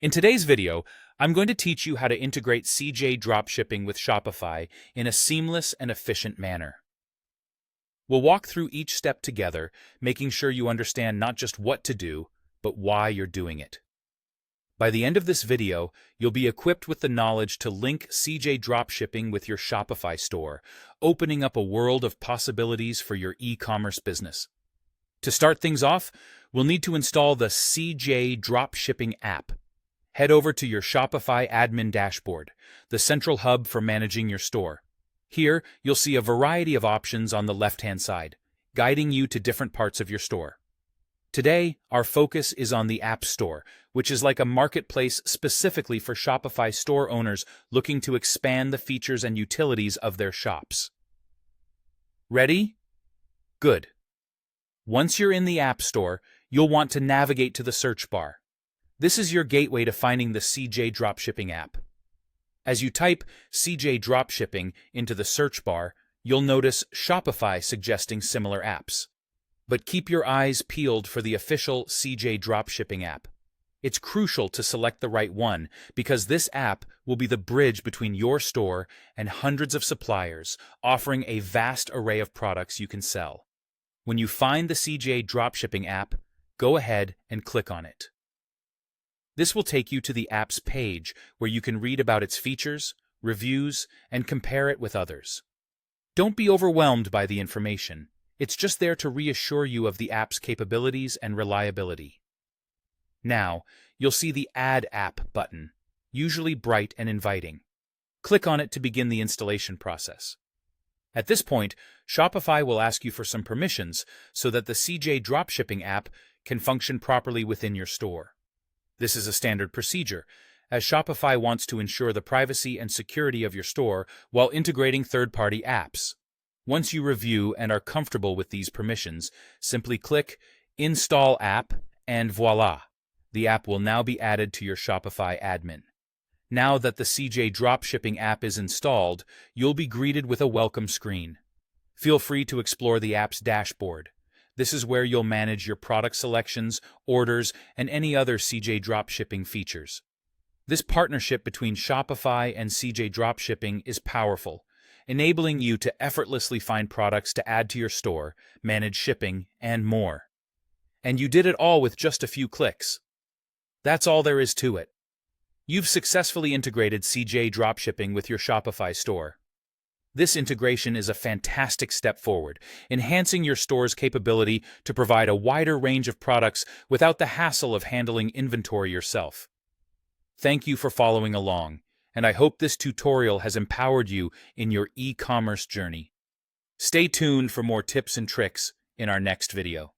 In today's video, I'm going to teach you how to integrate CJ Dropshipping with Shopify in a seamless and efficient manner. We'll walk through each step together, making sure you understand not just what to do, but why you're doing it. By the end of this video, you'll be equipped with the knowledge to link CJ Dropshipping with your Shopify store, opening up a world of possibilities for your e-commerce business. To start things off, we'll need to install the CJ Dropshipping app. Head over to your Shopify admin dashboard, the central hub for managing your store. Here, you'll see a variety of options on the left-hand side, guiding you to different parts of your store. Today, our focus is on the App Store, which is like a marketplace specifically for Shopify store owners looking to expand the features and utilities of their shops. Ready? Good. Once you're in the App Store, you'll want to navigate to the search bar. This is your gateway to finding the CJ Dropshipping app. As you type CJ Dropshipping into the search bar, you'll notice Shopify suggesting similar apps. But keep your eyes peeled for the official CJ Dropshipping app. It's crucial to select the right one because this app will be the bridge between your store and hundreds of suppliers, offering a vast array of products you can sell. When you find the CJ Dropshipping app, go ahead and click on it. This will take you to the app's page where you can read about its features, reviews, and compare it with others. Don't be overwhelmed by the information. It's just there to reassure you of the app's capabilities and reliability. Now, you'll see the Add App button, usually bright and inviting. Click on it to begin the installation process. At this point, Shopify will ask you for some permissions so that the CJ Dropshipping app can function properly within your store. This is a standard procedure, as Shopify wants to ensure the privacy and security of your store while integrating third-party apps. Once you review and are comfortable with these permissions, simply click Install App and voila! The app will now be added to your Shopify admin. Now that the CJ Dropshipping app is installed, you'll be greeted with a welcome screen. Feel free to explore the app's dashboard. This is where you'll manage your product selections, orders, and any other CJ Dropshipping features. This partnership between Shopify and CJ Dropshipping is powerful, enabling you to effortlessly find products to add to your store, manage shipping, and more. And you did it all with just a few clicks. That's all there is to it. You've successfully integrated CJ Dropshipping with your Shopify store. This integration is a fantastic step forward, enhancing your store's capability to provide a wider range of products without the hassle of handling inventory yourself. Thank you for following along, and I hope this tutorial has empowered you in your e-commerce journey. Stay tuned for more tips and tricks in our next video.